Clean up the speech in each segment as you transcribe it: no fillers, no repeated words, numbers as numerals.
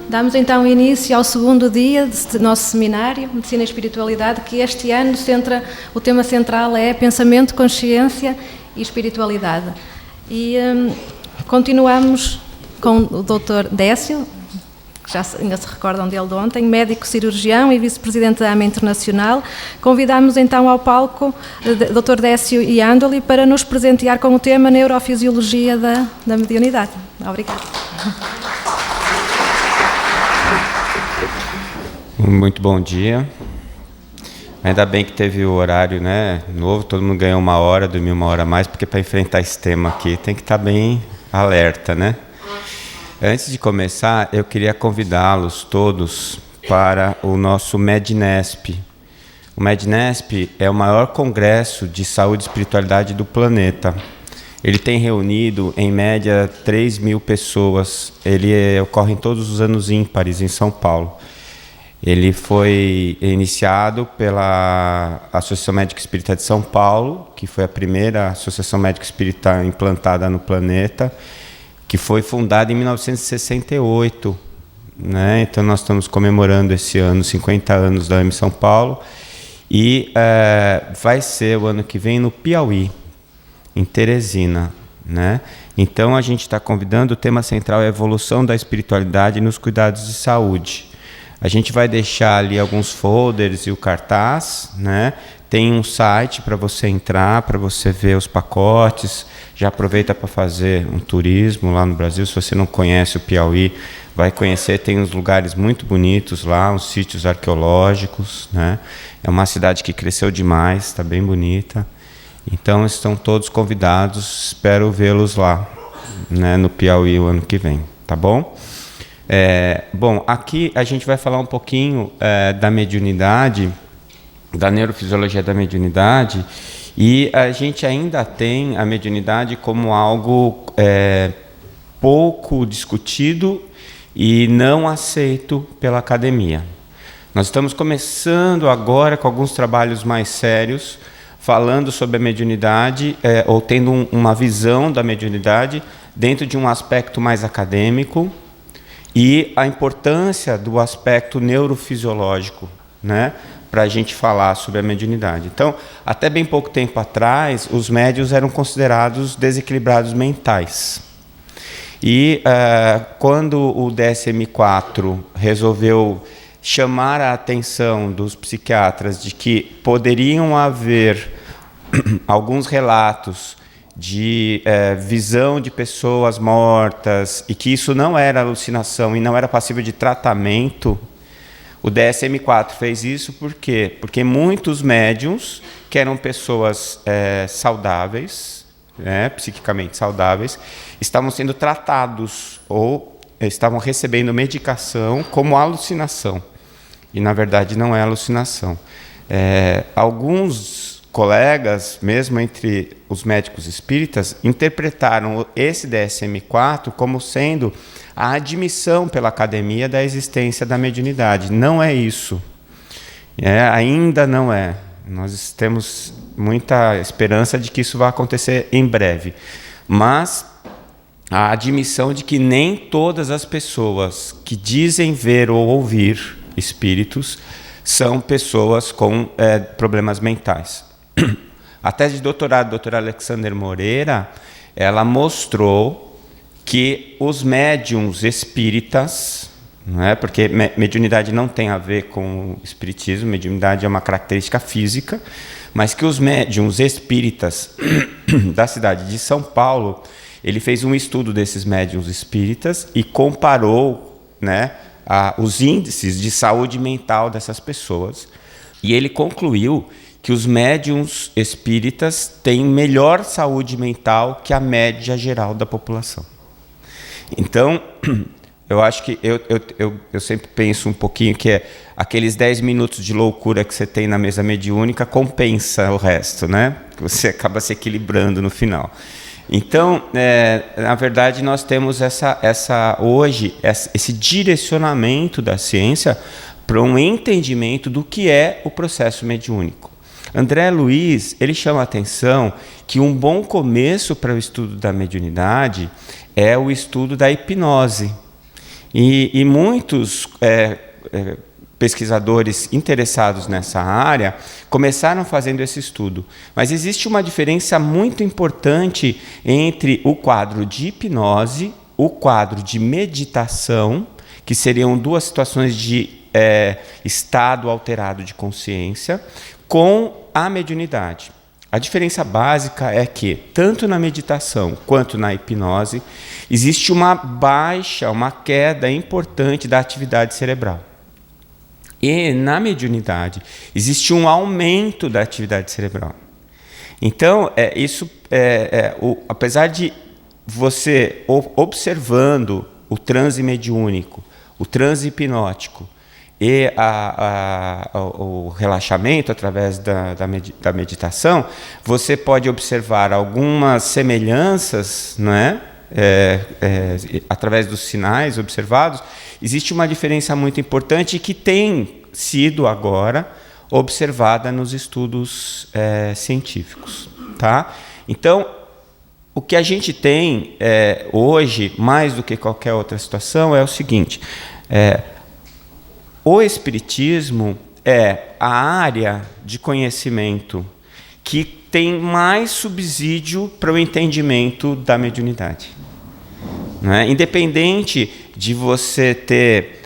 Damos então início ao segundo dia do nosso seminário, Medicina e Espiritualidade, que este ano o tema central é Pensamento, Consciência e Espiritualidade. E continuamos com o Dr. Décio, que ainda se recordam dele de ontem, médico cirurgião e vice-presidente da AMA Internacional. Convidamos então ao palco o Dr. Décio Iandoli para nos presentear com o tema Neurofisiologia da Mediunidade. Obrigada. Muito bom dia. Ainda bem que teve o horário, né, novo, todo mundo ganhou 1 hora, dormiu 1 hora a mais, porque para enfrentar esse tema aqui tem que estar bem alerta, né? Antes de começar, eu queria convidá-los todos para o nosso MEDNESP. O MEDNESP é o maior congresso de saúde e espiritualidade do planeta. Ele tem reunido, em média, 3.000 pessoas. Ele ocorre em todos os anos ímpares, em São Paulo. Ele foi iniciado pela Associação Médica Espírita de São Paulo, que foi a primeira associação médica espírita implantada no planeta, que foi fundada em 1968, né? Então nós estamos comemorando esse ano 50 anos da AMA São Paulo, e vai ser o ano que vem no Piauí, em Teresina, né? Então a gente está convidando, o tema central é a evolução da espiritualidade nos cuidados de saúde. A gente vai deixar ali alguns folders e o cartaz, né? Tem um site para você entrar, para você ver os pacotes. Já aproveita para fazer um turismo lá no Brasil. Se você não conhece o Piauí, vai conhecer. Tem uns lugares muito bonitos lá, uns sítios arqueológicos, né? É uma cidade que cresceu demais, está bem bonita. Então estão todos convidados. Espero vê-los lá, né, no Piauí o ano que vem, tá bom? Bom, aqui a gente vai falar um pouquinho da mediunidade, da neurofisiologia da mediunidade, e a gente ainda tem a mediunidade como algo pouco discutido e não aceito pela academia. Nós estamos começando agora com alguns trabalhos mais sérios, falando sobre a mediunidade, ou tendo uma visão da mediunidade dentro de um aspecto mais acadêmico, e a importância do aspecto neurofisiológico, né, para a gente falar sobre a mediunidade. Então, até bem pouco tempo atrás, os médiuns eram considerados desequilibrados mentais. E quando o DSM-4 resolveu chamar a atenção dos psiquiatras de que poderiam haver alguns relatos de visão de pessoas mortas e que isso não era alucinação e não era passível de tratamento, o DSM-4 fez isso por quê? Porque muitos médiuns, que eram pessoas saudáveis, psiquicamente saudáveis, estavam sendo tratados ou estavam recebendo medicação como alucinação. E, na verdade, não é alucinação. Alguns colegas, mesmo entre os médicos espíritas, interpretaram esse DSM-4 como sendo a admissão pela academia da existência da mediunidade. Não é isso. Ainda não é. Nós temos muita esperança de que isso vai acontecer em breve. Mas a admissão de que nem todas as pessoas que dizem ver ou ouvir espíritos são pessoas com problemas mentais. A tese de doutorado do Dr. Alexander Moreira, ela mostrou que os médiuns espíritas, não é? Porque mediunidade não tem a ver com espiritismo, mediunidade é uma característica física, mas que os médiuns espíritas da cidade de São Paulo, ele fez um estudo desses médiuns espíritas e comparou, né, os índices de saúde mental dessas pessoas, e ele concluiu que os médiuns espíritas têm melhor saúde mental que a média geral da população. Então, eu acho que eu sempre penso um pouquinho que aqueles 10 minutos de loucura que você tem na mesa mediúnica compensa o resto, né? Que você acaba se equilibrando no final. Então, na verdade, nós temos hoje esse direcionamento da ciência para um entendimento do que é o processo mediúnico. André Luiz, ele chama a atenção que um bom começo para o estudo da mediunidade é o estudo da hipnose. E muitos pesquisadores interessados nessa área começaram fazendo esse estudo. Mas existe uma diferença muito importante entre o quadro de hipnose, o quadro de meditação, que seriam duas situações de estado alterado de consciência, com a mediunidade. A diferença básica é que, tanto na meditação quanto na hipnose, existe uma baixa, uma queda importante da atividade cerebral. E na mediunidade, existe um aumento da atividade cerebral. Então, apesar de você, observando o transe mediúnico, o transe hipnótico, e o relaxamento através da meditação, você pode observar algumas semelhanças, não é? Através dos sinais observados. Existe uma diferença muito importante que tem sido agora observada nos estudos científicos. Tá? Então, o que a gente tem hoje, mais do que qualquer outra situação, é o seguinte: o Espiritismo é a área de conhecimento que tem mais subsídio para o entendimento da mediunidade. Não é? Independente de você ter,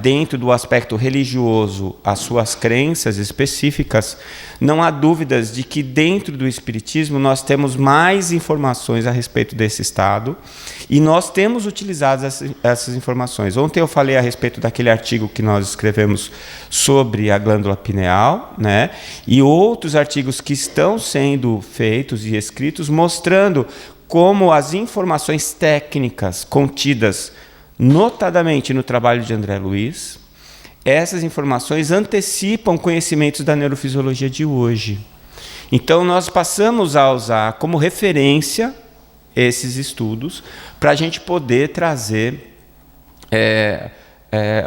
dentro do aspecto religioso, as suas crenças específicas, não há dúvidas de que dentro do Espiritismo nós temos mais informações a respeito desse estado e nós temos utilizado essas informações. Ontem eu falei a respeito daquele artigo que nós escrevemos sobre a glândula pineal, né? E outros artigos que estão sendo feitos e escritos mostrando como as informações técnicas contidas notadamente no trabalho de André Luiz, essas informações antecipam conhecimentos da neurofisiologia de hoje. Então, nós passamos a usar como referência esses estudos para a gente poder trazer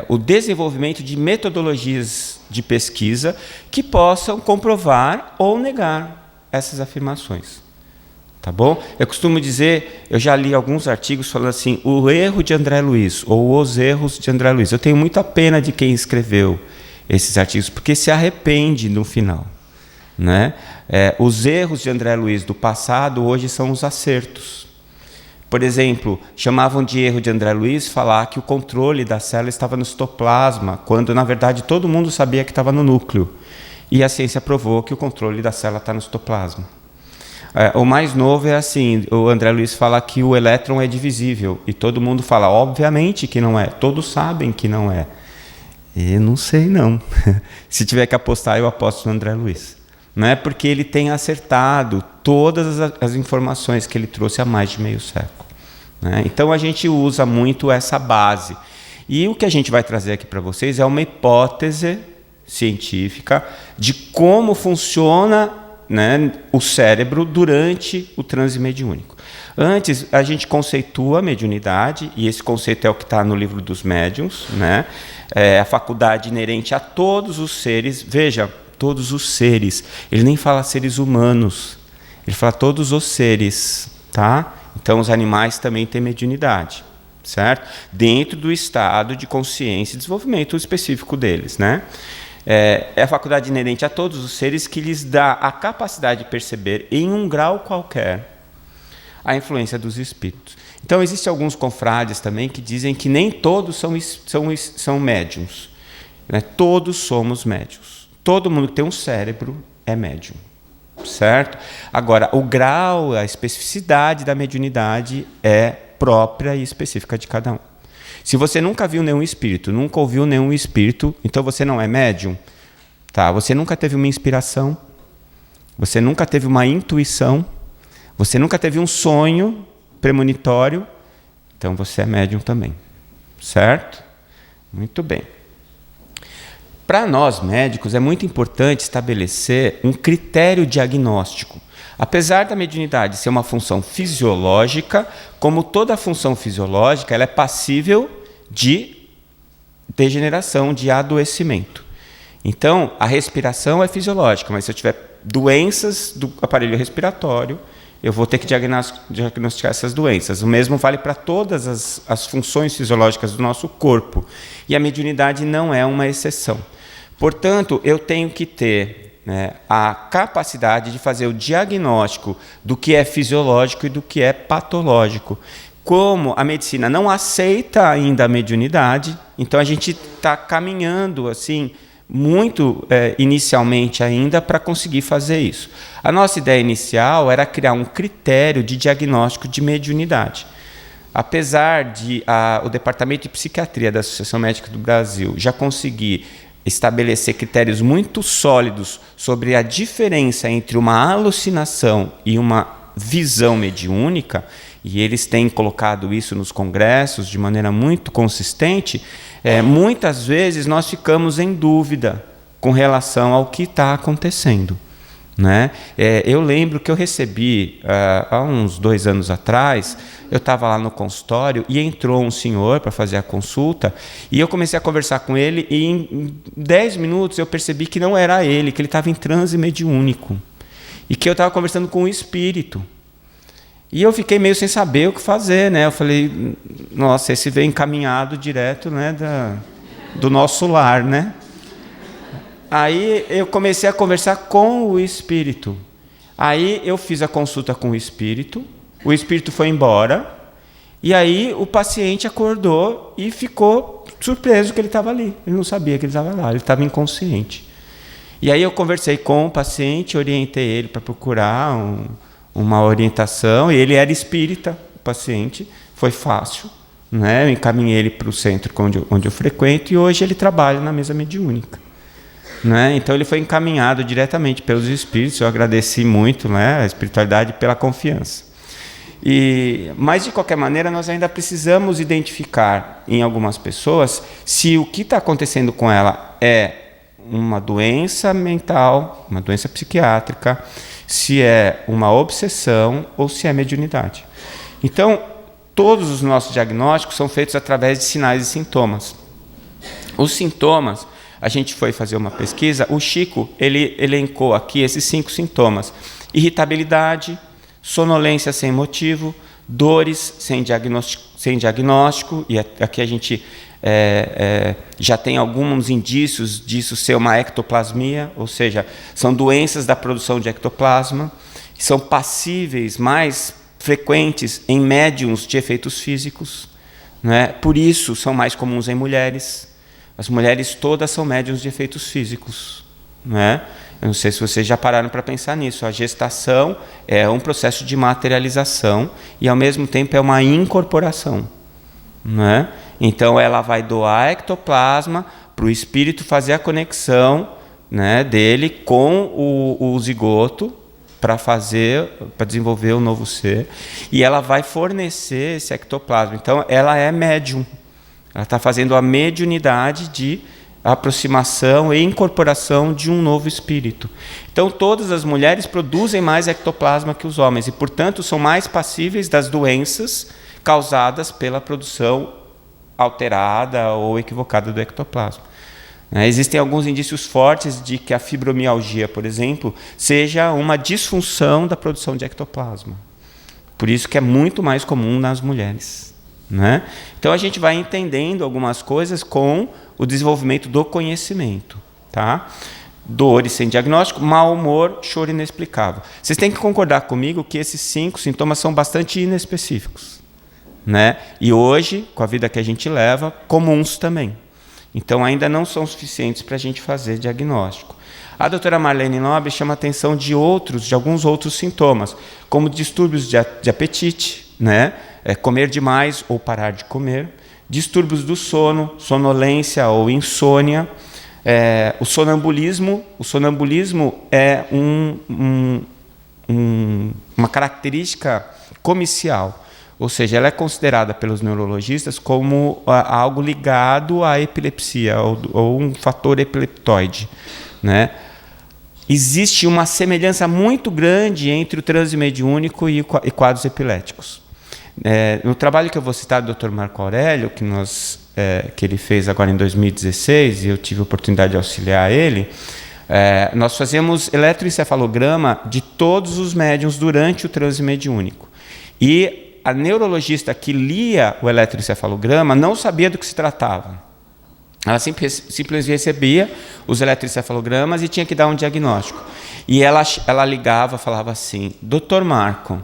o desenvolvimento de metodologias de pesquisa que possam comprovar ou negar essas afirmações. Tá bom? Eu costumo dizer, eu já li alguns artigos falando assim, o erro de André Luiz, ou os erros de André Luiz. Eu tenho muita pena de quem escreveu esses artigos, porque se arrepende no final. Né? Os erros de André Luiz do passado, hoje são os acertos. Por exemplo, chamavam de erro de André Luiz falar que o controle da célula estava no citoplasma, quando, na verdade, todo mundo sabia que estava no núcleo. E a ciência provou que o controle da célula está no citoplasma. O mais novo é assim, o André Luiz fala que o elétron é divisível, e todo mundo fala, obviamente que não é, todos sabem que não é. E não sei não. Se tiver que apostar, eu aposto no André Luiz. Não é porque ele tem acertado todas as informações que ele trouxe há mais de meio século. Né? Então a gente usa muito essa base. E o que a gente vai trazer aqui para vocês é uma hipótese científica de como funciona, né, o cérebro durante o transe mediúnico. Antes, a gente conceitua a mediunidade, e esse conceito é o que está no livro dos médiuns, né? A faculdade inerente a todos os seres. Veja, todos os seres. Ele nem fala seres humanos, ele fala todos os seres. Tá? Então, os animais também têm mediunidade, certo? Dentro do estado de consciência e desenvolvimento específico deles, né? É a faculdade inerente a todos os seres que lhes dá a capacidade de perceber, em um grau qualquer, a influência dos espíritos. Então, existem alguns confrades também que dizem que nem todos são médiuns. Né? Todos somos médiuns. Todo mundo que tem um cérebro é médium. Certo? Agora, o grau, a especificidade da mediunidade é própria e específica de cada um. Se você nunca viu nenhum espírito, nunca ouviu nenhum espírito, então você não é médium? Tá, você nunca teve uma inspiração, você nunca teve uma intuição, você nunca teve um sonho premonitório, então você é médium também. Certo? Muito bem. Para nós médicos é muito importante estabelecer um critério diagnóstico. Apesar da mediunidade ser uma função fisiológica, como toda função fisiológica, ela é passível de degeneração, de adoecimento. Então, a respiração é fisiológica, mas se eu tiver doenças do aparelho respiratório, eu vou ter que diagnosticar essas doenças. O mesmo vale para todas as funções fisiológicas do nosso corpo. E a mediunidade não é uma exceção. Portanto, eu tenho que ter, né, a capacidade de fazer o diagnóstico do que é fisiológico e do que é patológico. Como a medicina não aceita ainda a mediunidade, então a gente está caminhando assim muito inicialmente ainda para conseguir fazer isso. A nossa ideia inicial era criar um critério de diagnóstico de mediunidade. Apesar de o Departamento de Psiquiatria da Associação Médica do Brasil já conseguir estabelecer critérios muito sólidos sobre a diferença entre uma alucinação e uma visão mediúnica, e eles têm colocado isso nos congressos de maneira muito consistente, muitas vezes nós ficamos em dúvida com relação ao que está acontecendo, né? Eu lembro que eu recebi, há uns 2 anos atrás, eu estava lá no consultório e entrou um senhor para fazer a consulta e eu comecei a conversar com ele e em 10 minutos eu percebi que não era ele, que ele estava em transe mediúnico e que eu estava conversando com um espírito. E eu fiquei meio sem saber o que fazer, né? Eu falei, nossa, esse veio encaminhado direto, né, do nosso lar, né? Aí eu comecei a conversar com o espírito. Aí eu fiz a consulta com o espírito foi embora, e aí o paciente acordou e ficou surpreso que ele estava ali. Ele não sabia que ele estava lá, ele estava inconsciente. E aí eu conversei com o paciente, orientei ele para procurar uma orientação, e ele era espírita, o paciente, foi fácil, né? Eu encaminhei ele para o centro onde eu frequento, e hoje ele trabalha na mesa mediúnica, né? Então ele foi encaminhado diretamente pelos espíritos. Eu agradeci muito, né, a espiritualidade pela confiança. Mas de qualquer maneira nós ainda precisamos identificar em algumas pessoas se o que está acontecendo com ela é uma doença mental, uma doença psiquiátrica, se é uma obsessão ou se é mediunidade. Então, todos os nossos diagnósticos são feitos através de sinais e sintomas. Os sintomas, a gente foi fazer uma pesquisa, o Chico ele elencou aqui esses 5 sintomas: irritabilidade, sonolência sem motivo, dores sem diagnóstico, e aqui a gente já tem alguns indícios disso ser uma ectoplasmia, ou seja, são doenças da produção de ectoplasma, que são passíveis, mais frequentes em médiums de efeitos físicos, né? Por isso são mais comuns em mulheres. As mulheres todas são médiums de efeitos físicos, né? Eu não sei se vocês já pararam para pensar nisso. A gestação é um processo de materialização e, ao mesmo tempo, é uma incorporação, né? Então, ela vai doar ectoplasma para o espírito fazer a conexão, né, dele com o zigoto para desenvolver o novo ser. E ela vai fornecer esse ectoplasma. Então, ela é médium. Ela está fazendo a mediunidade de aproximação e incorporação de um novo espírito. Então, todas as mulheres produzem mais ectoplasma que os homens e, portanto, são mais passíveis das doenças causadas pela produção alterada ou equivocada do ectoplasma. Existem alguns indícios fortes de que a fibromialgia, por exemplo, seja uma disfunção da produção de ectoplasma. Por isso que é muito mais comum nas mulheres, né? Então, a gente vai entendendo algumas coisas com o desenvolvimento do conhecimento, tá? Dores sem diagnóstico, mau humor, choro inexplicável. Vocês têm que concordar comigo que esses 5 sintomas são bastante inespecíficos, né? E hoje, com a vida que a gente leva, comuns também. Então, ainda não são suficientes para a gente fazer diagnóstico. A doutora Marlene Nobre chama a atenção de alguns outros sintomas, como distúrbios de apetite, né? Comer demais ou parar de comer, distúrbios do sono, sonolência ou insônia, o sonambulismo. O sonambulismo é uma característica comicial, ou seja, ela é considerada pelos neurologistas como algo ligado à epilepsia ou um fator epileptoide, né? Existe uma semelhança muito grande entre o transe mediúnico e quadros epiléticos. No trabalho que eu vou citar do Dr. Marco Aurélio, que ele fez agora em 2016, e eu tive a oportunidade de auxiliar ele, Nós fazíamos eletroencefalograma de todos os médiuns durante o transe mediúnico. E a neurologista que lia o eletroencefalograma não sabia do que se tratava. Ela simplesmente recebia os eletroencefalogramas e tinha que dar um diagnóstico. E ela ligava, falava assim: Dr. Marco,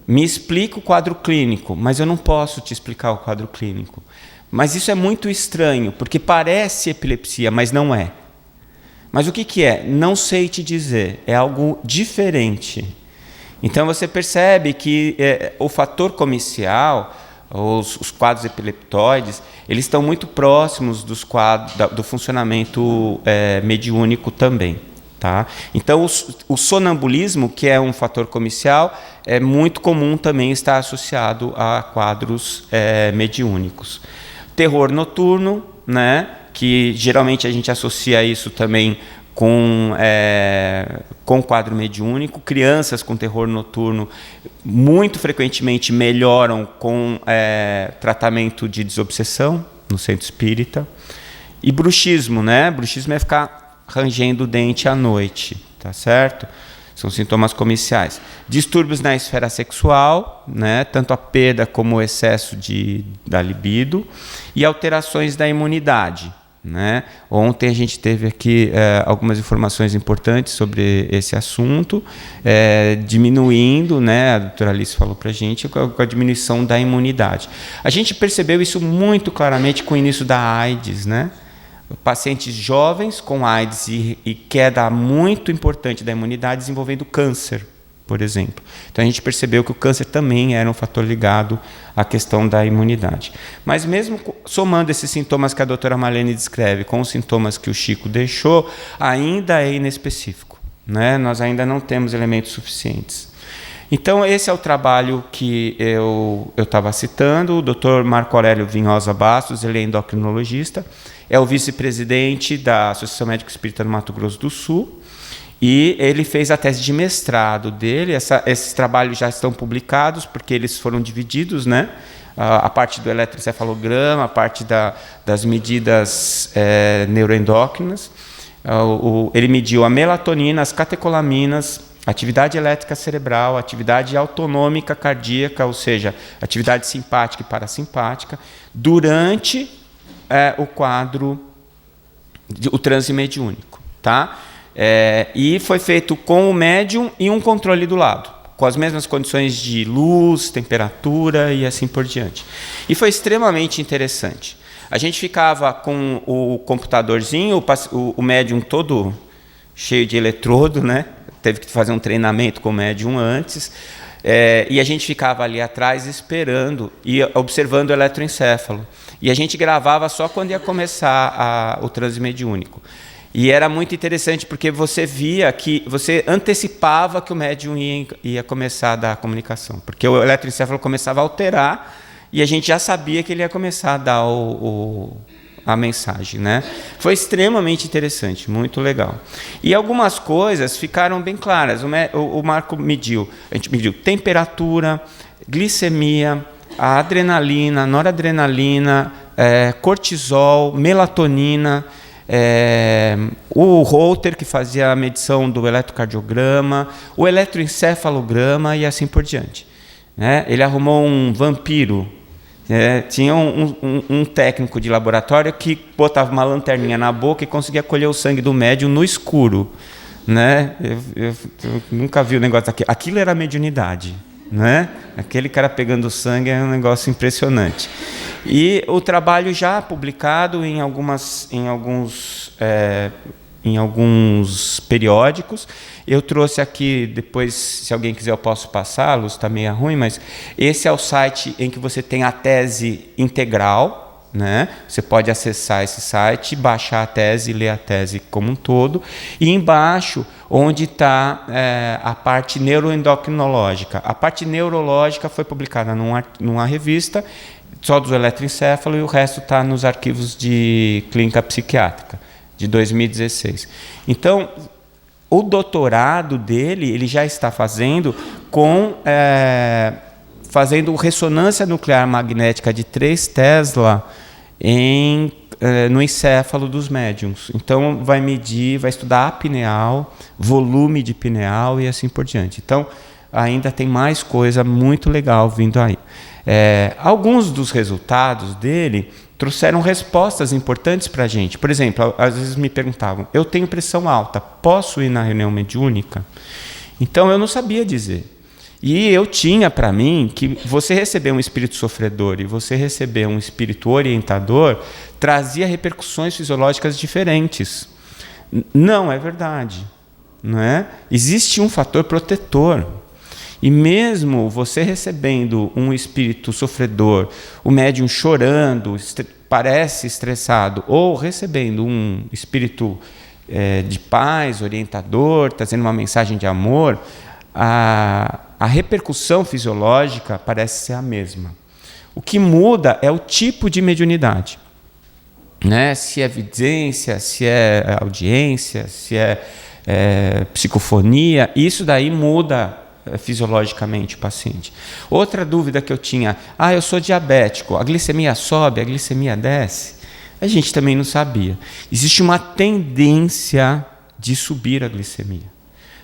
me explica o quadro clínico, mas eu não posso te explicar o quadro clínico. Mas isso é muito estranho, porque parece epilepsia, mas não é. Mas o que é? Não sei te dizer, é algo diferente. Então você percebe que o fator comicial, os quadros epileptoides, eles estão muito próximos dos quadros, do funcionamento mediúnico também. Tá? Então o sonambulismo, que é um fator comicial, é muito comum também estar associado a quadros mediúnicos. Terror noturno, né? Que geralmente a gente associa isso também com quadro mediúnico. Crianças com terror noturno muito frequentemente melhoram com tratamento de desobsessão no centro espírita. E bruxismo, né? Bruxismo é ficar rangendo o dente à noite, tá certo? São sintomas comiciais. Distúrbios na esfera sexual, né? Tanto a perda como o excesso da libido, e alterações da imunidade. Né? Ontem a gente teve aqui algumas informações importantes sobre esse assunto, diminuindo, né? A doutora Alice falou para a gente, com a diminuição da imunidade. A gente percebeu isso muito claramente com o início da AIDS, né? Pacientes jovens com AIDS e queda muito importante da imunidade desenvolvendo câncer, por exemplo. Então a gente percebeu que o câncer também era um fator ligado à questão da imunidade. Mas mesmo somando esses sintomas que a doutora Marlene descreve com os sintomas que o Chico deixou, ainda é inespecífico, né? Nós ainda não temos elementos suficientes. Então esse é o trabalho que eu estava citando. O Dr. Marco Aurélio Vinhosa Bastos, ele é endocrinologista, é o vice-presidente da Associação Médico Espírita do Mato Grosso do Sul, e ele fez a tese de mestrado dele. Esses trabalhos já estão publicados, porque eles foram divididos, né? A parte do eletroencefalograma, a parte das medidas neuroendócrinas. Ele mediu a melatonina, as catecolaminas, atividade elétrica cerebral, atividade autonômica cardíaca, ou seja, atividade simpática e parasimpática, durante o quadro, o transe mediúnico, tá? E foi feito com o médium e um controle do lado, com as mesmas condições de luz, temperatura e assim por diante. E foi extremamente interessante. A gente ficava com o computadorzinho, o médium todo cheio de eletrodo, né? Teve que fazer um treinamento com o médium antes. E a gente ficava ali atrás esperando e observando o eletroencéfalo. E a gente gravava só quando ia começar o transe mediúnico. E era muito interessante porque você via que você antecipava que o médium ia começar a dar a comunicação, porque o eletroencéfalo começava a alterar e a gente já sabia que ele ia começar a dar a mensagem, né? Foi extremamente interessante, muito legal. E algumas coisas ficaram bem claras. O Marco a gente mediu temperatura, glicemia, a adrenalina, noradrenalina, cortisol, melatonina, o Holter, que fazia a medição do eletrocardiograma, o eletroencefalograma e assim por diante. Ele arrumou um vampiro. Tinha um técnico de laboratório que botava uma lanterninha na boca e conseguia colher o sangue do médium no escuro. Né? Eu nunca vi o negócio daquilo. Aquilo era mediunidade. Né? Aquele cara pegando sangue é um negócio impressionante. E o trabalho já publicado em alguns periódicos. Eu trouxe aqui, depois, se alguém quiser eu posso passar, a luz está meio ruim, mas esse é o site em que você tem a tese integral. Né? Você pode acessar esse site, baixar a tese e ler a tese como um todo. E embaixo, onde está a parte neuroendocrinológica. A parte neurológica foi publicada numa revista, só do eletroencéfalo, e o resto está nos arquivos de clínica psiquiátrica, de 2016. Então, o doutorado dele, ele já está fazendo fazendo ressonância nuclear magnética de 3 Tesla no encéfalo dos médiums. Então, vai medir, vai estudar a pineal, volume de pineal e assim por diante. Então, ainda tem mais coisa muito legal vindo aí. Alguns dos resultados dele trouxeram respostas importantes para a gente. Por exemplo, às vezes me perguntavam, eu tenho pressão alta, posso ir na reunião mediúnica? Então, eu não sabia dizer. E eu tinha para mim que você receber um espírito sofredor e você receber um espírito orientador trazia repercussões fisiológicas diferentes. Não é verdade. Não é? Existe um fator protetor. E mesmo você recebendo um espírito sofredor, o médium chorando, parece estressado, ou recebendo um espírito de paz, orientador, trazendo uma mensagem de amor, a repercussão fisiológica parece ser a mesma. O que muda é o tipo de mediunidade. Né? Se é vidência, se é audiência, se é psicofonia, isso daí muda fisiologicamente o paciente. Outra dúvida que eu tinha, eu sou diabético, a glicemia sobe, a glicemia desce? A gente também não sabia. Existe uma tendência de subir a glicemia.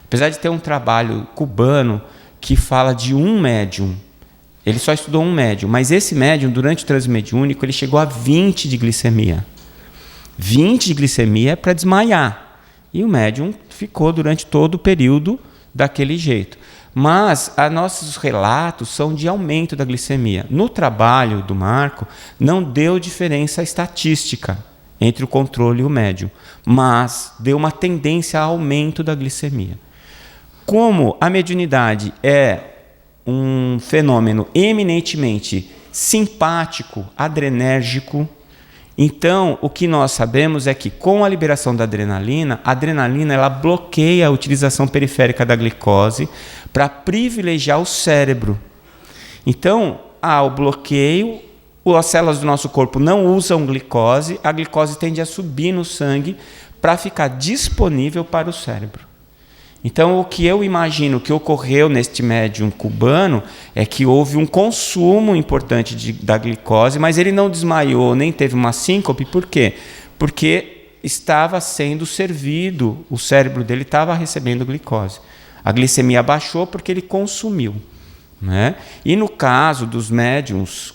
Apesar de ter um trabalho cubano que fala de um médium, ele só estudou um médium, mas esse médium, durante o transe mediúnico, ele chegou a 20 de glicemia. 20 de glicemia é para desmaiar. E o médium ficou durante todo o período daquele jeito. Mas nossos relatos são de aumento da glicemia. No trabalho do Marco, não deu diferença estatística entre o controle e o médium, mas deu uma tendência a aumento da glicemia. Como a mediunidade é um fenômeno eminentemente simpático, adrenérgico, então o que nós sabemos é que com a liberação da adrenalina, a adrenalina ela bloqueia a utilização periférica da glicose para privilegiar o cérebro. Então, o bloqueio, as células do nosso corpo não usam glicose, a glicose tende a subir no sangue para ficar disponível para o cérebro. Então, o que eu imagino que ocorreu neste médium cubano é que houve um consumo importante da glicose, mas ele não desmaiou, nem teve uma síncope. Por quê? Porque estava sendo servido, o cérebro dele estava recebendo glicose. A glicemia baixou porque ele consumiu. Né? E no caso dos médiums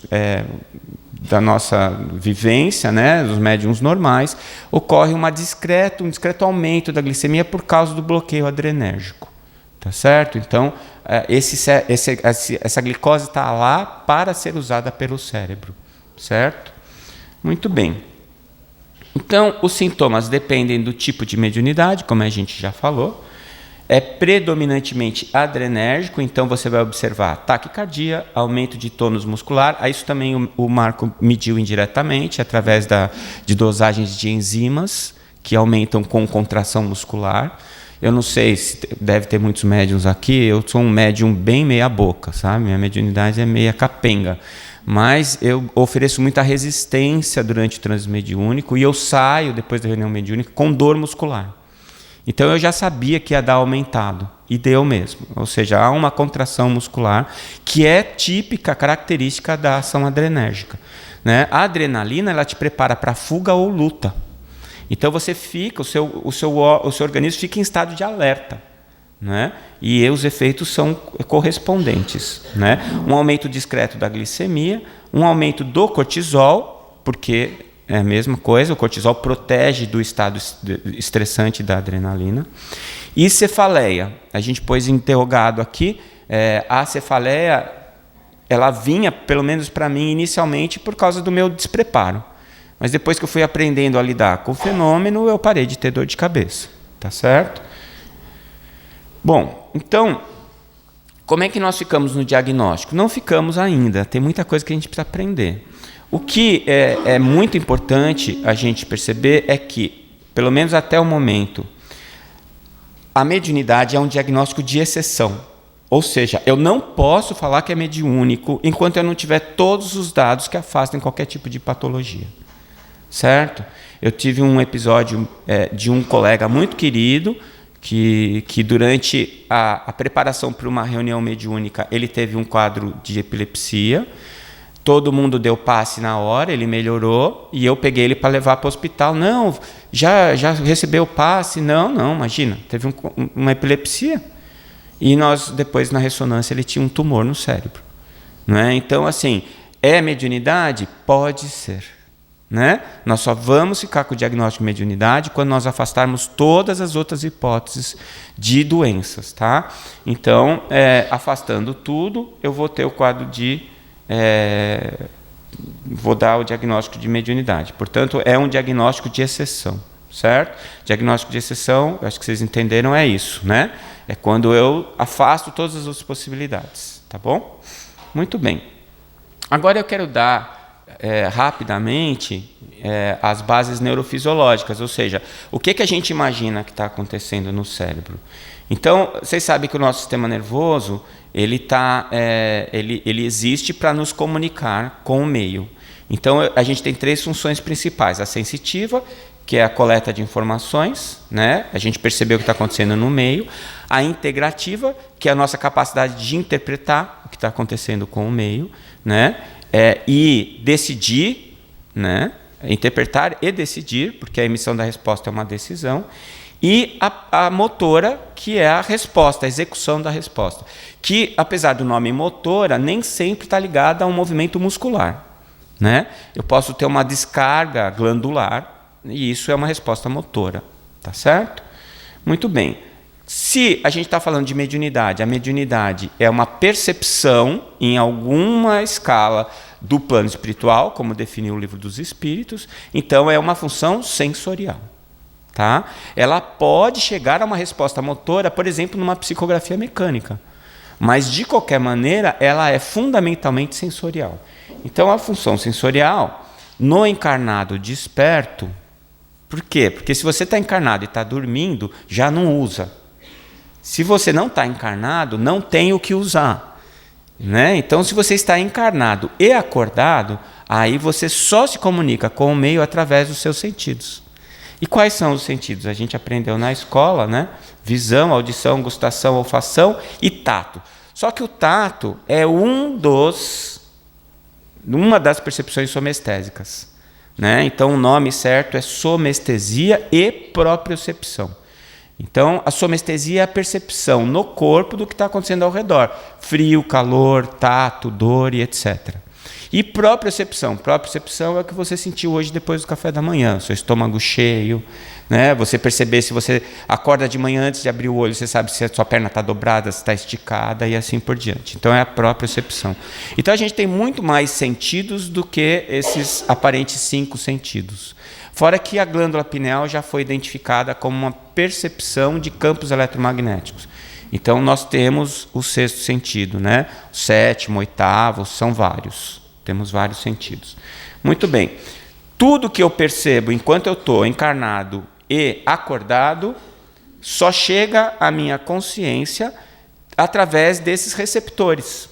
da nossa vivência, né, dos médiums normais, ocorre um discreto aumento da glicemia por causa do bloqueio adrenérgico. Tá certo? Então, essa glicose está lá para ser usada pelo cérebro. Certo? Muito bem. Então, os sintomas dependem do tipo de mediunidade, como a gente já falou. É predominantemente adrenérgico, então você vai observar taquicardia, aumento de tônus muscular. Isso também o Marco mediu indiretamente, através de dosagens de enzimas, que aumentam com contração muscular. Eu não sei se deve ter muitos médiums aqui, eu sou um médium bem meia boca, sabe? Minha mediunidade é meia capenga. Mas eu ofereço muita resistência durante o transe mediúnico e eu saio, depois da reunião mediúnica, com dor muscular. Então eu já sabia que ia dar aumentado, e deu mesmo. Ou seja, há uma contração muscular que é típica, característica da ação adrenérgica. Né? A adrenalina ela te prepara para fuga ou luta. Então você fica, o seu organismo fica em estado de alerta. Né? E os efeitos são correspondentes. Né? Um aumento discreto da glicemia, um aumento do cortisol, porque é a mesma coisa, o cortisol protege do estado estressante da adrenalina. E cefaleia, a gente pôs interrogado aqui, a cefaleia, ela vinha, pelo menos para mim, inicialmente, por causa do meu despreparo. Mas depois que eu fui aprendendo a lidar com o fenômeno, eu parei de ter dor de cabeça. Tá certo? Bom, então, como é que nós ficamos no diagnóstico? Não ficamos ainda, tem muita coisa que a gente precisa aprender. O que é muito importante a gente perceber é que, pelo menos até o momento, a mediunidade é um diagnóstico de exceção. Ou seja, eu não posso falar que é mediúnico enquanto eu não tiver todos os dados que afastem qualquer tipo de patologia. Certo? Eu tive um episódio de um colega muito querido que durante a preparação para uma reunião mediúnica ele teve um quadro de epilepsia. Todo mundo deu passe na hora, ele melhorou, e eu peguei ele para levar para o hospital. Não, já recebeu o passe? Não, imagina, teve uma epilepsia. E nós, depois, na ressonância, ele tinha um tumor no cérebro. Né? Então, assim, é mediunidade? Pode ser. Né? Nós só vamos ficar com o diagnóstico de mediunidade quando nós afastarmos todas as outras hipóteses de doenças. Tá? Então, afastando tudo, eu vou ter o quadro de... vou dar o diagnóstico de mediunidade. Portanto, é um diagnóstico de exceção. Certo? Diagnóstico de exceção, acho que vocês entenderam, é isso. Né? É quando eu afasto todas as outras possibilidades. Tá bom? Muito bem. Agora eu quero dar... rapidamente as bases neurofisiológicas, ou seja, o que a gente imagina que está acontecendo no cérebro. Então, vocês sabem que o nosso sistema nervoso ele existe para nos comunicar com o meio. Então, a gente tem 3 funções principais: a sensitiva, que é a coleta de informações, né? A gente percebeu o que está acontecendo no meio; a integrativa, que é a nossa capacidade de interpretar o que está acontecendo com o meio, né? E decidir, né? Interpretar e decidir, porque a emissão da resposta é uma decisão; e a motora, que é a resposta, a execução da resposta, que, apesar do nome motora, nem sempre está ligada a um movimento muscular. Né? Eu posso ter uma descarga glandular, e isso é uma resposta motora. Tá certo? Muito bem. Se a gente está falando de mediunidade, a mediunidade é uma percepção em alguma escala do plano espiritual, como definiu o Livro dos Espíritos, então é uma função sensorial. Tá? Ela pode chegar a uma resposta motora, por exemplo, numa psicografia mecânica, mas de qualquer maneira ela é fundamentalmente sensorial. Então a função sensorial no encarnado desperto, por quê? Porque se você está encarnado e está dormindo, já não usa. Se você não está encarnado, não tem o que usar. Né? Então, se você está encarnado e acordado, aí você só se comunica com o meio através dos seus sentidos. E quais são os sentidos? A gente aprendeu na escola, né? Visão, audição, gustação, olfação e tato. Só que o tato é uma das percepções somestésicas. Né? Então, o nome certo é somestesia e propriocepção. Então, a somestesia é a percepção no corpo do que está acontecendo ao redor. Frio, calor, tato, dor e etc. E propriocepção. Propriocepção é o que você sentiu hoje depois do café da manhã. Seu estômago cheio. Né? Você perceber, se você acorda de manhã antes de abrir o olho, você sabe se a sua perna está dobrada, se está esticada e assim por diante. Então, é a propriocepção. Então, a gente tem muito mais sentidos do que esses aparentes 5 sentidos. Fora que a glândula pineal já foi identificada como uma percepção de campos eletromagnéticos. Então, nós temos o 6º sentido, né? O 7º, 8º, são vários. Temos vários sentidos. Muito bem. Tudo que eu percebo enquanto eu estou encarnado e acordado só chega à minha consciência através desses receptores,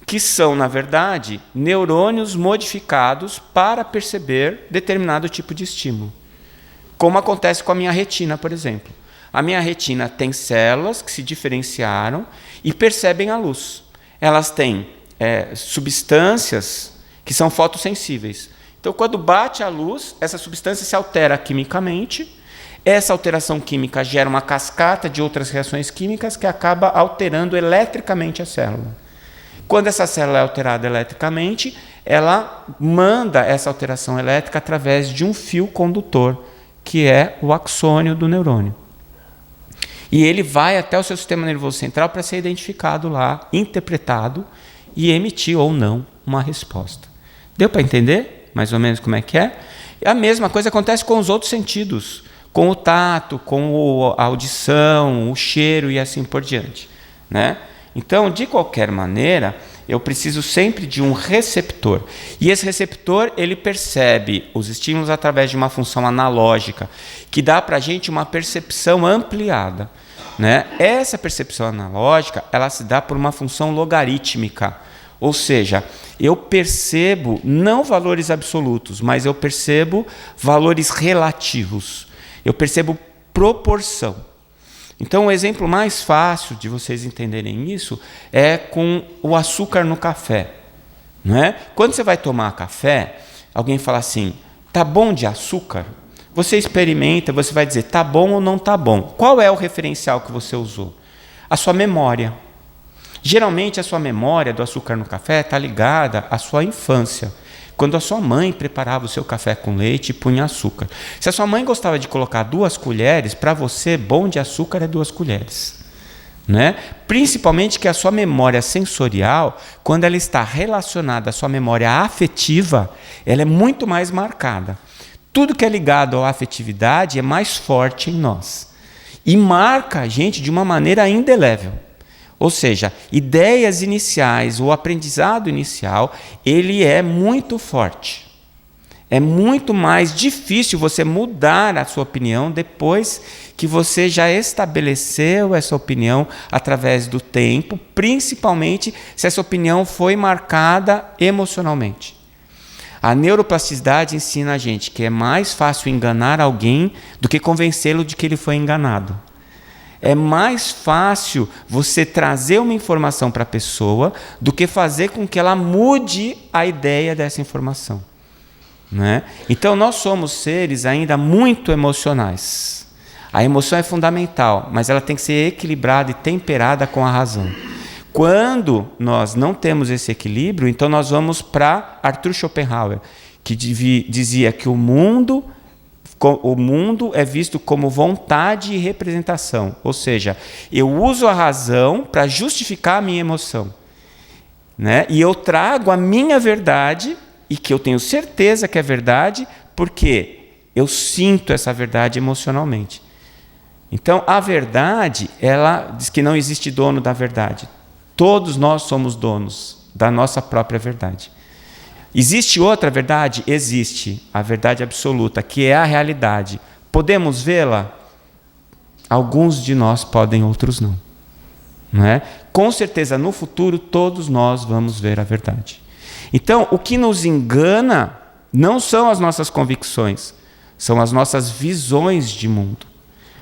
que são, na verdade, neurônios modificados para perceber determinado tipo de estímulo. Como acontece com a minha retina, por exemplo. A minha retina tem células que se diferenciaram e percebem a luz. Elas têm substâncias que são fotossensíveis. Então, quando bate a luz, essa substância se altera quimicamente. Essa alteração química gera uma cascata de outras reações químicas que acaba alterando eletricamente a célula. Quando essa célula é alterada eletricamente, ela manda essa alteração elétrica através de um fio condutor, que é o axônio do neurônio. E ele vai até o seu sistema nervoso central para ser identificado lá, interpretado e emitir ou não uma resposta. Deu para entender mais ou menos como é que é? A mesma coisa acontece com os outros sentidos, com o tato, com a audição, o cheiro e assim por diante. Né? Então, de qualquer maneira, eu preciso sempre de um receptor. E esse receptor, ele percebe os estímulos através de uma função analógica, que dá para a gente uma percepção ampliada. Né? Essa percepção analógica, ela se dá por uma função logarítmica. Ou seja, eu percebo não valores absolutos, mas eu percebo valores relativos. Eu percebo proporção. Então, o exemplo mais fácil de vocês entenderem isso é com o açúcar no café. não é? Quando você vai tomar café, alguém fala assim, tá bom de açúcar? Você experimenta, você vai dizer, tá bom ou não tá bom. Qual é o referencial que você usou? A sua memória. Geralmente a sua memória do açúcar no café está ligada à sua infância. Quando a sua mãe preparava o seu café com leite e punha açúcar. Se a sua mãe gostava de colocar 2 colheres, para você, bom de açúcar é 2 colheres. Né? Principalmente que a sua memória sensorial, quando ela está relacionada à sua memória afetiva, ela é muito mais marcada. Tudo que é ligado à afetividade é mais forte em nós. E marca a gente de uma maneira indelével. Ou seja, ideias iniciais, o aprendizado inicial, ele é muito forte. É muito mais difícil você mudar a sua opinião depois que você já estabeleceu essa opinião através do tempo, principalmente se essa opinião foi marcada emocionalmente. A neuroplasticidade ensina a gente que é mais fácil enganar alguém do que convencê-lo de que ele foi enganado. É mais fácil você trazer uma informação para a pessoa do que fazer com que ela mude a ideia dessa informação. Né? Então, nós somos seres ainda muito emocionais. A emoção é fundamental, mas ela tem que ser equilibrada e temperada com a razão. Quando nós não temos esse equilíbrio, então nós vamos para Arthur Schopenhauer, que dizia que o mundo é visto como vontade e representação. Ou seja, eu uso a razão para justificar a minha emoção. Né? E eu trago a minha verdade, e que eu tenho certeza que é verdade, porque eu sinto essa verdade emocionalmente. Então, a verdade, ela diz que não existe dono da verdade. Todos nós somos donos da nossa própria verdade. Existe outra verdade? Existe. A verdade absoluta, que é a realidade. Podemos vê-la? Alguns de nós podem, outros não. Não é? Com certeza, no futuro, todos nós vamos ver a verdade. Então, o que nos engana não são as nossas convicções, são as nossas visões de mundo.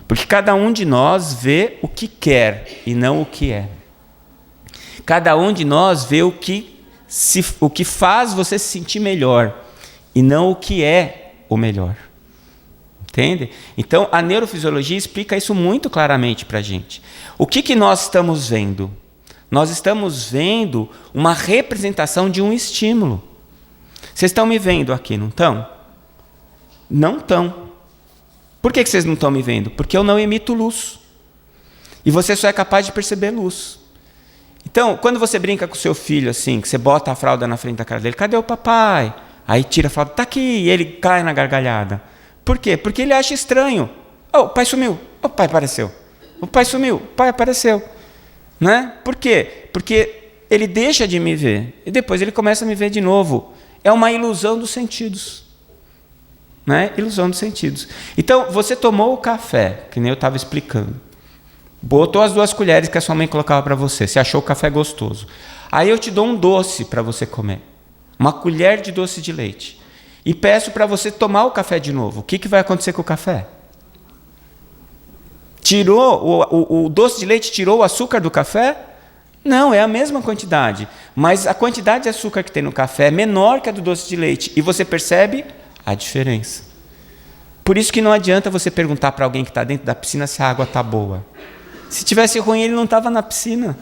Porque cada um de nós vê o que quer e não o que é. Cada um de nós vê o que faz você se sentir melhor e não o que é o melhor. Entende? Então, a neurofisiologia explica isso muito claramente para a gente. O que nós estamos vendo? Nós estamos vendo uma representação de um estímulo. Vocês estão me vendo aqui, não estão? Não estão. Por que vocês não estão me vendo? Porque eu não emito luz. E você só é capaz de perceber luz. Então, quando você brinca com o seu filho, assim, que você bota a fralda na frente da cara dele, cadê o papai? Aí tira a fralda, tá aqui, e ele cai na gargalhada. Por quê? Porque ele acha estranho. Oh, o pai sumiu, o pai apareceu. O pai sumiu, o pai apareceu. Né? Por quê? Porque ele deixa de me ver, e depois ele começa a me ver de novo. É uma ilusão dos sentidos. Né? Ilusão dos sentidos. Então, você tomou o café, que nem eu estava explicando. Botou as 2 colheres que a sua mãe colocava para você. Você achou o café gostoso. Aí eu te dou um doce para você comer. Uma colher de doce de leite. E peço para você tomar o café de novo. O que vai acontecer com o café? Tirou o doce de leite, tirou o açúcar do café? Não, é a mesma quantidade. Mas a quantidade de açúcar que tem no café é menor que a do doce de leite. E você percebe a diferença. Por isso que não adianta você perguntar para alguém que está dentro da piscina se a água está boa. Se tivesse ruim, ele não estava na piscina.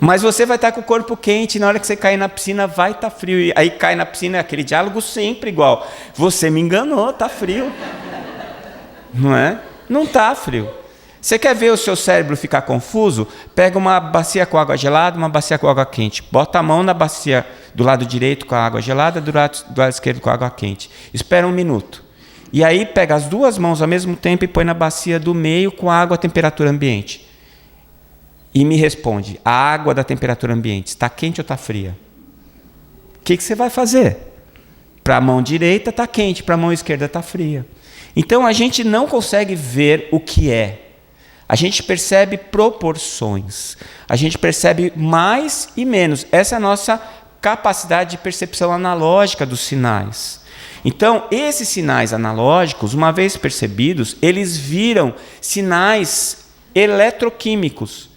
Mas você vai estar com o corpo quente, e na hora que você cair na piscina, vai estar frio. E aí cai na piscina, é aquele diálogo sempre igual. Você me enganou, está frio. Não é? Não está frio. Você quer ver o seu cérebro ficar confuso? Pega uma bacia com água gelada, uma bacia com água quente. Bota a mão na bacia do lado direito com a água gelada, do lado esquerdo com a água quente. Espera 1 minuto. E aí pega as 2 mãos ao mesmo tempo e põe na bacia do meio com a água à temperatura ambiente. E me responde, a água da temperatura ambiente está quente ou está fria? O que você vai fazer? Para a mão direita está quente, para a mão esquerda está fria. Então a gente não consegue ver o que é. A gente percebe proporções. A gente percebe mais e menos. Essa é a nossa capacidade de percepção analógica dos sinais. Então, esses sinais analógicos, uma vez percebidos, eles viram sinais eletroquímicos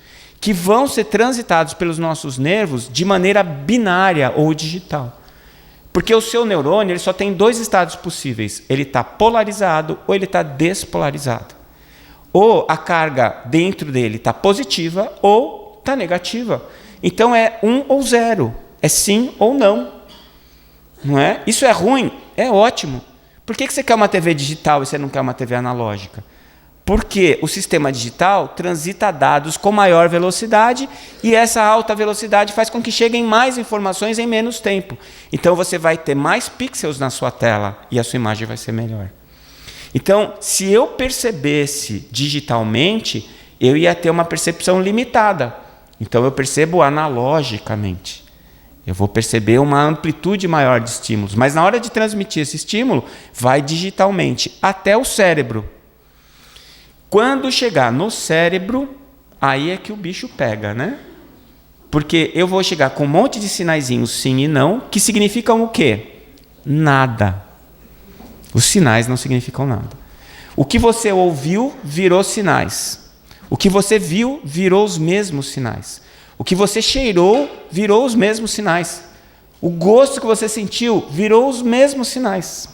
que vão ser transitados pelos nossos nervos de maneira binária ou digital. Porque o seu neurônio ele só tem 2 estados possíveis. Ele está polarizado ou ele está despolarizado. Ou a carga dentro dele está positiva ou está negativa. Então é 1 ou 0. É sim ou não. Não é? Isso é ruim? É ótimo. Por que você quer uma TV digital e você não quer uma TV analógica? Porque o sistema digital transita dados com maior velocidade e essa alta velocidade faz com que cheguem mais informações em menos tempo. Então você vai ter mais pixels na sua tela e a sua imagem vai ser melhor. Então, se eu percebesse digitalmente, eu ia ter uma percepção limitada. Então eu percebo analogicamente. Eu vou perceber uma amplitude maior de estímulos. Mas na hora de transmitir esse estímulo, vai digitalmente até o cérebro. Quando chegar no cérebro, aí é que o bicho pega, né? Porque eu vou chegar com um monte de sinaizinhos sim e não, que significam o quê? Nada. Os sinais não significam nada. O que você ouviu virou sinais. O que você viu virou os mesmos sinais. O que você cheirou virou os mesmos sinais. O gosto que você sentiu virou os mesmos sinais.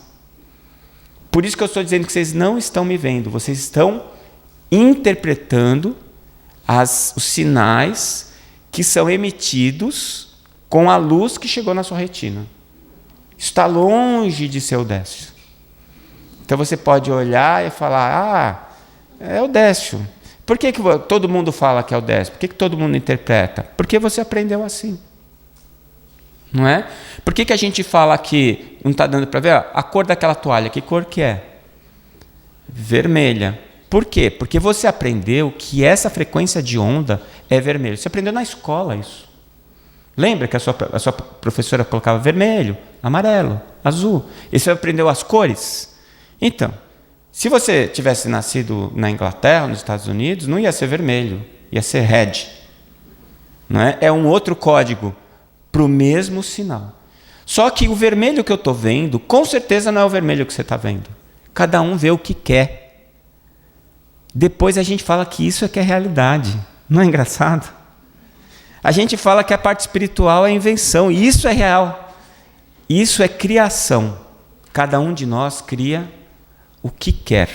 Por isso que eu estou dizendo que vocês não estão me vendo, vocês estão interpretando os sinais que são emitidos com a luz que chegou na sua retina. Está longe de ser o décio. Então você pode olhar e falar, é o décio. Por que todo mundo fala que é o décio? Por que todo mundo interpreta? Porque você aprendeu assim. Não é? Por que a gente fala que, não está dando para ver, a cor daquela toalha, que cor que é? Vermelha. Por quê? Porque você aprendeu que essa frequência de onda é vermelho. Você aprendeu na escola isso. Lembra que a sua professora colocava vermelho, amarelo, azul. E você aprendeu as cores? Então, se você tivesse nascido na Inglaterra, nos Estados Unidos, não ia ser vermelho, ia ser red. Não é? É um outro código para o mesmo sinal. Só que o vermelho que eu estou vendo, com certeza não é o vermelho que você está vendo. Cada um vê o que quer. Depois a gente fala que isso é que é realidade. Não é engraçado? A gente fala que a parte espiritual é invenção. E isso é real. Isso é criação. Cada um de nós cria o que quer.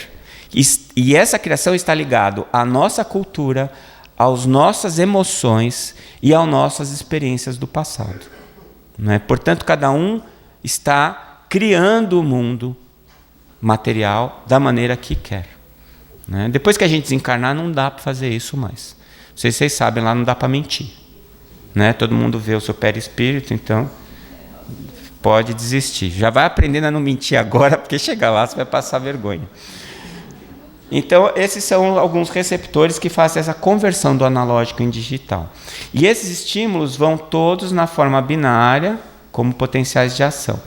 E essa criação está ligada à nossa cultura, às nossas emoções e às nossas experiências do passado. Não é? Portanto, cada um está criando o mundo material da maneira que quer. Né? Depois que a gente desencarnar, não dá para fazer isso mais. Vocês sabem, lá não dá para mentir. Né? Todo mundo vê o seu perispírito, então pode desistir. Já vai aprendendo a não mentir agora, porque chegar lá você vai passar vergonha. Então, esses são alguns receptores que fazem essa conversão do analógico em digital. E esses estímulos vão todos na forma binária, como potenciais de ação.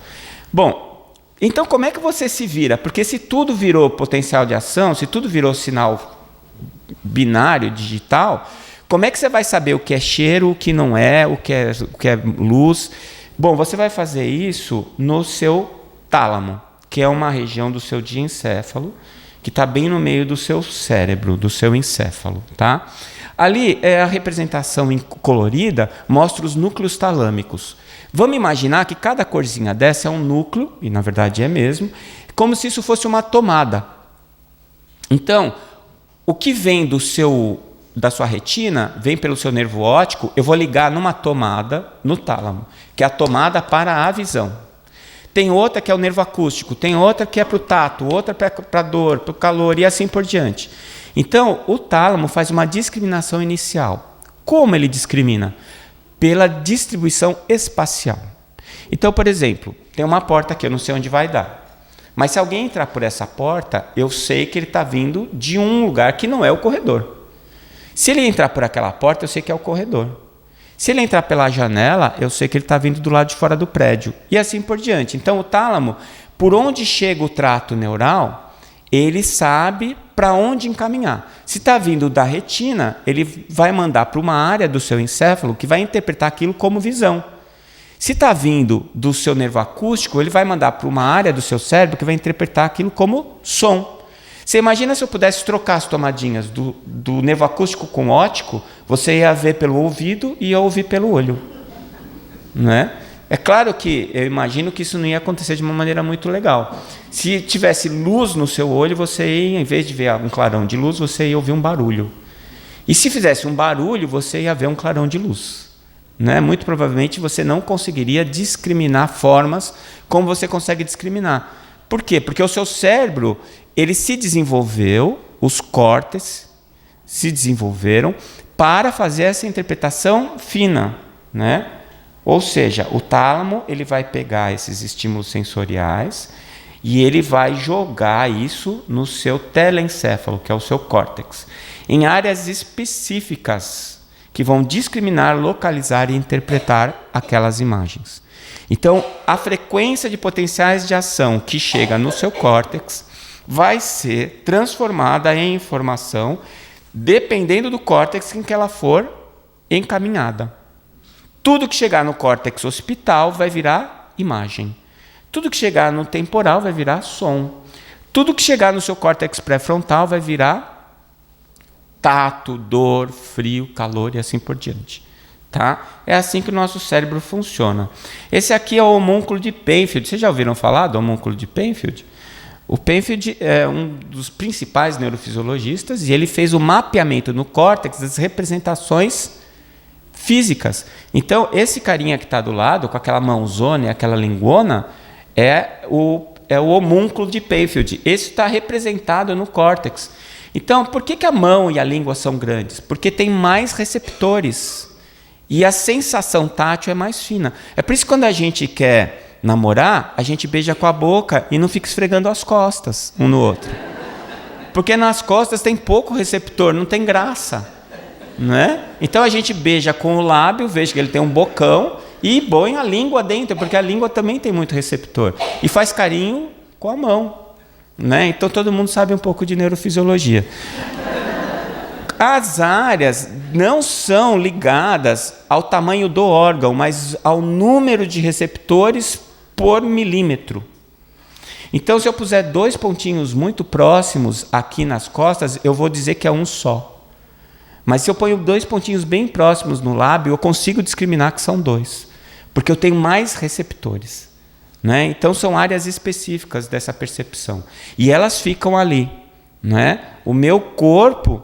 Bom, então como é que você se vira? Porque se tudo virou potencial de ação, se tudo virou sinal binário, digital, como é que você vai saber o que é cheiro, o que não é, o que é luz? Bom, você vai fazer isso no seu tálamo, que é uma região do seu diencéfalo, que está bem no meio do seu cérebro, do seu encéfalo. Tá? Ali, a representação colorida mostra os núcleos talâmicos. Vamos imaginar que cada corzinha dessa é um núcleo, e na verdade é mesmo, como se isso fosse uma tomada. Então, o que vem da sua retina, vem pelo seu nervo óptico, eu vou ligar numa tomada no tálamo, que é a tomada para a visão. Tem outra que é o nervo acústico, tem outra que é para o tato, outra para a dor, para o calor e assim por diante. Então, o tálamo faz uma discriminação inicial. Como ele discrimina? Pela distribuição espacial. Então, por exemplo, tem uma porta que eu não sei onde vai dar. Mas se alguém entrar por essa porta, eu sei que ele está vindo de um lugar que não é o corredor. Se ele entrar por aquela porta, eu sei que é o corredor. Se ele entrar pela janela, eu sei que ele está vindo do lado de fora do prédio. E assim por diante. Então, o tálamo, por onde chega o trato neural, ele sabe para onde encaminhar. Se está vindo da retina, ele vai mandar para uma área do seu encéfalo que vai interpretar aquilo como visão. Se está vindo do seu nervo acústico, ele vai mandar para uma área do seu cérebro que vai interpretar aquilo como som. Você imagina se eu pudesse trocar as tomadinhas do nervo acústico com óptico, você ia ver pelo ouvido e ia ouvir pelo olho. Não é? É claro que eu imagino que isso não ia acontecer de uma maneira muito legal. Se tivesse luz no seu olho, você ia, em vez de ver um clarão de luz, você ia ouvir um barulho. E se fizesse um barulho, você ia ver um clarão de luz. Né? Muito provavelmente você não conseguiria discriminar formas como você consegue discriminar. Por quê? Porque o seu cérebro, ele se desenvolveu, os córtex se desenvolveram para fazer essa interpretação fina, né? Ou seja, o tálamo, ele vai pegar esses estímulos sensoriais e ele vai jogar isso no seu telencéfalo, que é o seu córtex, em áreas específicas que vão discriminar, localizar e interpretar aquelas imagens. Então, a frequência de potenciais de ação que chega no seu córtex vai ser transformada em informação dependendo do córtex em que ela for encaminhada. Tudo que chegar no córtex occipital vai virar imagem. Tudo que chegar no temporal vai virar som. Tudo que chegar no seu córtex pré-frontal vai virar tato, dor, frio, calor e assim por diante. Tá? É assim que o nosso cérebro funciona. Esse aqui é o homúnculo de Penfield. Vocês já ouviram falar do homúnculo de Penfield? O Penfield é um dos principais neurofisiologistas e ele fez o mapeamento no córtex das representações físicas. Então, esse carinha que está do lado, com aquela mãozona e aquela linguona, é o homúnculo de Penfield. Esse está representado no córtex. Então, por que a mão e a língua são grandes? Porque tem mais receptores. E a sensação tátil é mais fina. É por isso que quando a gente quer namorar, a gente beija com a boca e não fica esfregando as costas um no outro. Porque nas costas tem pouco receptor, não tem graça. Né? Então a gente beija com o lábio, veja que ele tem um bocão e põe a língua dentro, porque a língua também tem muito receptor. E faz carinho com a mão. Né? Então todo mundo sabe um pouco de neurofisiologia. As áreas não são ligadas ao tamanho do órgão, mas ao número de receptores por milímetro. Então, se eu puser 2 pontinhos muito próximos aqui nas costas, eu vou dizer que é um só. Mas se eu ponho 2 pontinhos bem próximos no lábio, eu consigo discriminar que são 2, porque eu tenho mais receptores. Né? Então, são áreas específicas dessa percepção. E elas ficam ali. Né? O meu corpo,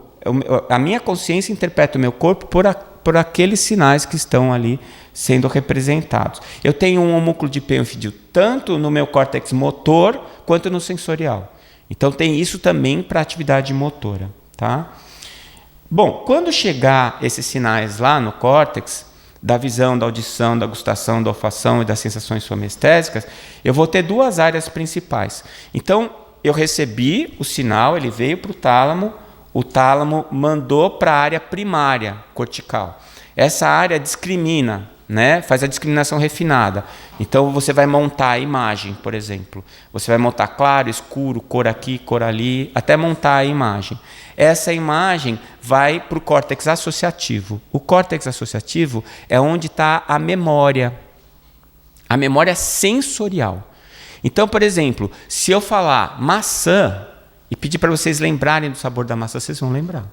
a minha consciência interpreta o meu corpo por aqueles sinais que estão ali sendo representados. Eu tenho um homúnculo de Penfield tanto no meu córtex motor quanto no sensorial. Então tem isso também para atividade motora. Tá? Bom, quando chegar esses sinais lá no córtex, da visão, da audição, da gustação, da olfação e das sensações somestésicas, eu vou ter 2 áreas principais. Então, eu recebi o sinal, ele veio para o tálamo mandou para a área primária cortical. Essa área discrimina, né? Faz a discriminação refinada. Então, você vai montar a imagem, por exemplo. Você vai montar claro, escuro, cor aqui, cor ali, até montar a imagem. Essa imagem vai para o córtex associativo. O córtex associativo é onde está a memória sensorial. Então, por exemplo, se eu falar maçã e pedir para vocês lembrarem do sabor da maçã, vocês vão lembrar.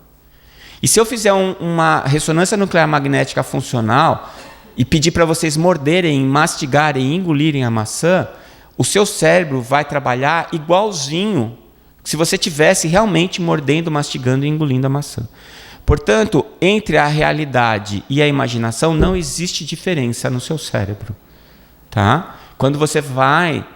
E se eu fizer uma ressonância nuclear magnética funcional e pedir para vocês morderem, mastigarem e engolirem a maçã, o seu cérebro vai trabalhar igualzinho se você tivesse realmente mordendo, mastigando e engolindo a maçã. Portanto, entre a realidade e a imaginação não existe diferença no seu cérebro. Tá? Quando você vai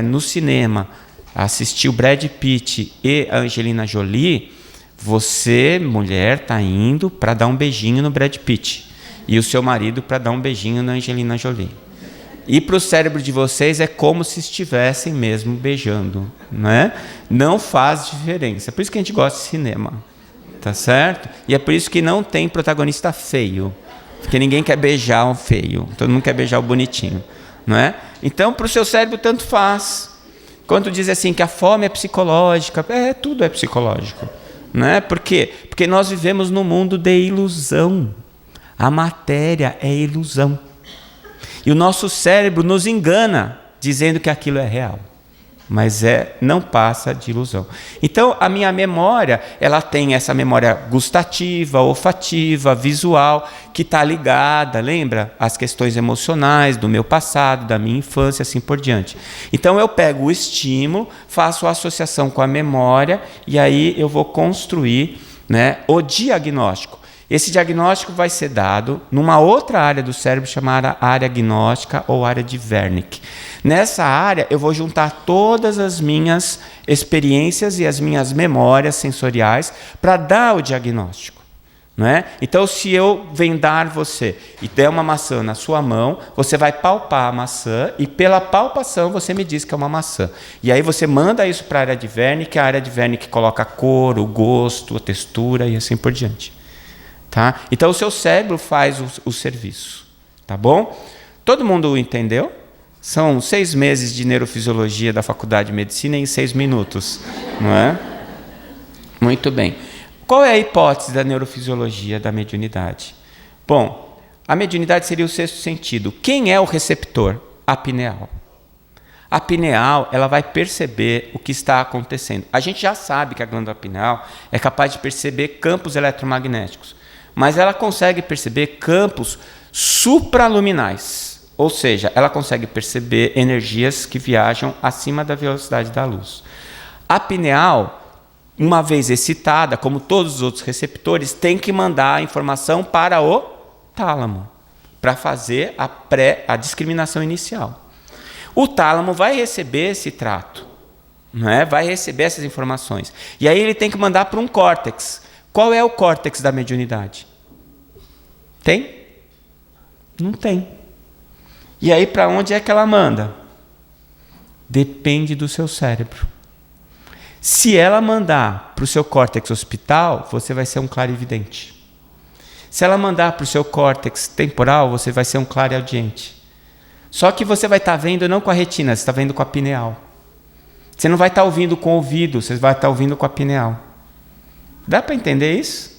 no cinema assistir o Brad Pitt e a Angelina Jolie, você, mulher, está indo para dar um beijinho no Brad Pitt e o seu marido para dar um beijinho na Angelina Jolie. E para o cérebro de vocês é como se estivessem mesmo beijando, né? Não faz diferença. É por isso que a gente gosta de cinema, tá certo? E é por isso que não tem protagonista feio, porque ninguém quer beijar um feio, todo mundo quer beijar o bonitinho, não é? Então, para o seu cérebro tanto faz. Quando diz assim que a fome é psicológica, tudo é psicológico, né? Por quê? Porque nós vivemos num mundo de ilusão. A matéria é ilusão. E o nosso cérebro nos engana, dizendo que aquilo é real. mas não passa de ilusão. Então, a minha memória, ela tem essa memória gustativa, olfativa, visual, que está ligada, lembra? Às questões emocionais do meu passado, da minha infância, assim por diante. Então, eu pego o estímulo, faço a associação com a memória, e aí eu vou construir, né, o diagnóstico. Esse diagnóstico vai ser dado numa outra área do cérebro chamada área gnóstica ou área de Wernicke. Nessa área, eu vou juntar todas as minhas experiências e as minhas memórias sensoriais para dar o diagnóstico. Não é? Então, se eu vendar você e der uma maçã na sua mão, você vai palpar a maçã e pela palpação você me diz que é uma maçã. E aí você manda isso para a área de Wernicke, a área de Wernicke coloca a cor, o gosto, a textura e assim por diante. Tá? Então, o seu cérebro faz o serviço. Tá bom? Todo mundo entendeu? São 6 meses de neurofisiologia da Faculdade de Medicina em 6 minutos. Não é? Muito bem. Qual é a hipótese da neurofisiologia da mediunidade? Bom, a mediunidade seria o sexto sentido. Quem é o receptor? A pineal. A pineal, ela vai perceber o que está acontecendo. A gente já sabe que a glândula pineal é capaz de perceber campos eletromagnéticos, mas ela consegue perceber campos supraluminais, ou seja, ela consegue perceber energias que viajam acima da velocidade da luz. A pineal, uma vez excitada, como todos os outros receptores, tem que mandar a informação para o tálamo, para fazer a discriminação inicial. O tálamo vai receber esse trato, não é? Vai receber essas informações. E aí ele tem que mandar para um córtex. Qual é o córtex da mediunidade? Tem? Não tem. E aí para onde é que ela manda? Depende do seu cérebro. Se ela mandar para o seu córtex occipital, você vai ser um clarividente. Se ela mandar para o seu córtex temporal, você vai ser um clareaudiente. Só que você vai estar vendo não com a retina, você está vendo com a pineal. Você não vai estar ouvindo com o ouvido, você vai estar ouvindo com a pineal. Dá para entender isso?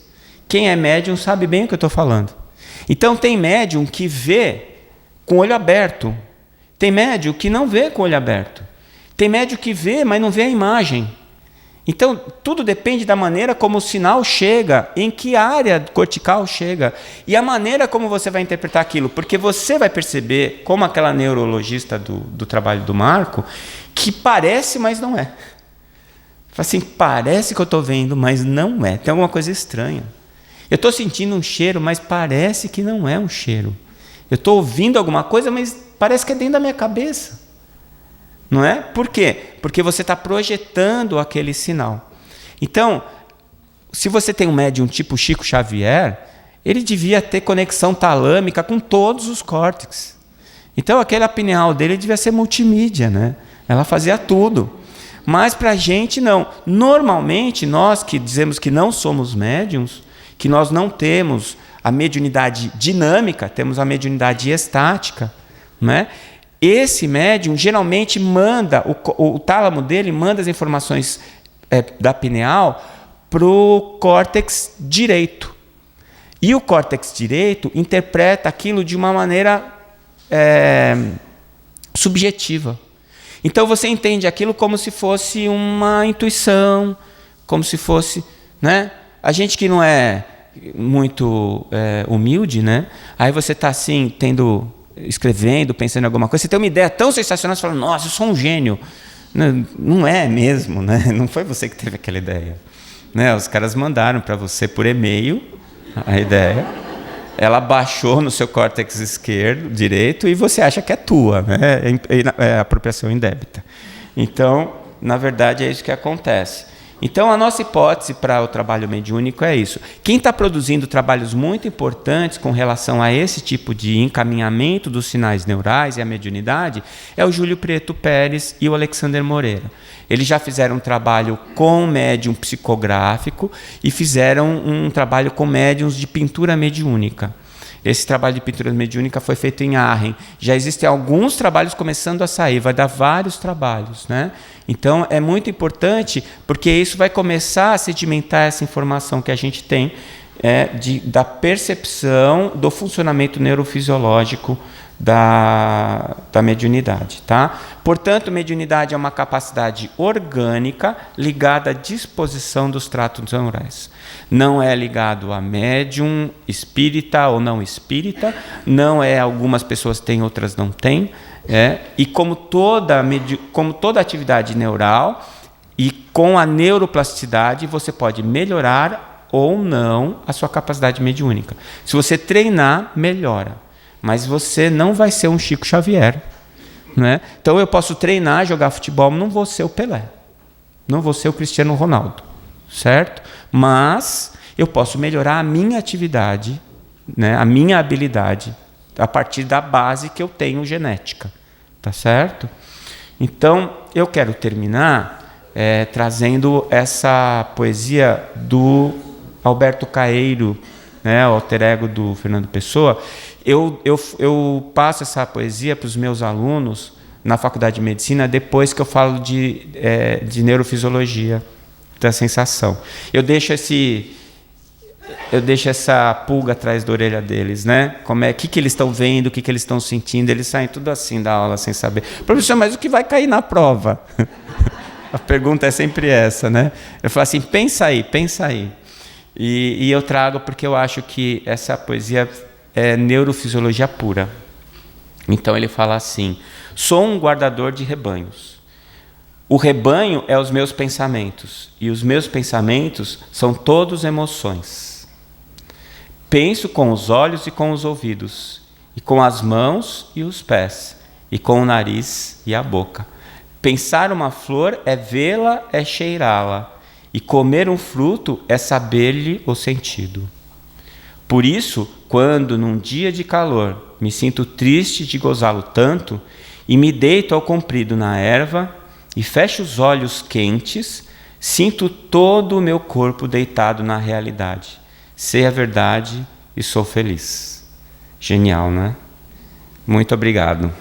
Quem é médium sabe bem o que eu estou falando. Então tem médium que vê com o olho aberto. Tem médium que não vê com o olho aberto. Tem médium que vê, mas não vê a imagem. Então, tudo depende da maneira como o sinal chega, em que área cortical chega, e a maneira como você vai interpretar aquilo. Porque você vai perceber, como aquela neurologista do trabalho do Marco, que parece, mas não é. Assim, parece que eu estou vendo, mas não é. Tem alguma coisa estranha. Eu estou sentindo um cheiro, mas parece que não é um cheiro. Eu estou ouvindo alguma coisa, mas parece que é dentro da minha cabeça. Não é? Por quê? Porque você está projetando aquele sinal. Então, se você tem um médium tipo Chico Xavier, ele devia ter conexão talâmica com todos os córtex. Então, aquela pineal dele devia ser multimídia, né? Ela fazia tudo. Mas para a gente, não. Normalmente, nós que dizemos que não somos médiums, que nós não temos a mediunidade dinâmica, temos a mediunidade estática, não é? Esse médium geralmente manda, o tálamo dele manda as informações da pineal para o córtex direito. E o córtex direito interpreta aquilo de uma maneira subjetiva. Então você entende aquilo como se fosse uma intuição, como se fosse, né? A gente que não é muito humilde, né? Aí você está assim, escrevendo, pensando em alguma coisa, você tem uma ideia tão sensacional, você fala, nossa, eu sou um gênio. Não é mesmo, né? Não foi você que teve aquela ideia. Né? Os caras mandaram para você por e-mail a ideia, ela baixou no seu córtex direito, e você acha que é tua, né? É apropriação indébita. Então, na verdade, é isso que acontece. Então, a nossa hipótese para o trabalho mediúnico é isso. Quem está produzindo trabalhos muito importantes com relação a esse tipo de encaminhamento dos sinais neurais e a mediunidade é o Júlio Preto Pérez e o Alexander Moreira. Eles já fizeram um trabalho com médium psicográfico e fizeram um trabalho com médiums de pintura mediúnica. Esse trabalho de pintura mediúnica foi feito em Arren. Já existem alguns trabalhos começando a sair, vai dar vários trabalhos, né? Então, é muito importante, porque isso vai começar a sedimentar essa informação que a gente tem da percepção do funcionamento neurofisiológico da mediunidade, tá? Portanto, mediunidade é uma capacidade orgânica ligada à disposição dos tratos neurais. Não é ligado a médium espírita ou não espírita, não é, algumas pessoas têm, outras não têm, e como toda atividade neural e com a neuroplasticidade, você pode melhorar ou não a sua capacidade mediúnica. Se você treinar, melhora. Mas você não vai ser um Chico Xavier, né? Então eu posso treinar, jogar futebol, não vou ser o Pelé, não vou ser o Cristiano Ronaldo, certo? Mas eu posso melhorar a minha atividade, né? A minha habilidade, a partir da base que eu tenho genética, tá certo? Então eu quero terminar trazendo essa poesia do Alberto Caeiro, né? O alter ego do Fernando Pessoa. Eu passo essa poesia para os meus alunos na faculdade de medicina depois que eu falo de neurofisiologia da sensação. Eu deixo essa pulga atrás da orelha deles, né? Que eles estão vendo, o que eles estão sentindo. Eles saem tudo assim da aula sem saber. Professor, mas o que vai cair na prova? A pergunta é sempre essa, né? Eu falo assim, pensa aí. E eu trago porque eu acho que essa poesia é neurofisiologia pura. Então ele fala assim: sou um guardador de rebanhos. O rebanho é os meus pensamentos, e os meus pensamentos são todos emoções. Penso com os olhos e com os ouvidos, e com as mãos e os pés, e com o nariz e a boca. Pensar uma flor é vê-la, é cheirá-la, e comer um fruto é saber-lhe o sentido. Por isso, quando num dia de calor me sinto triste de gozá-lo tanto, e me deito ao comprido na erva, e fecho os olhos quentes, sinto todo o meu corpo deitado na realidade. Sei a verdade e sou feliz. Genial, né? Muito obrigado.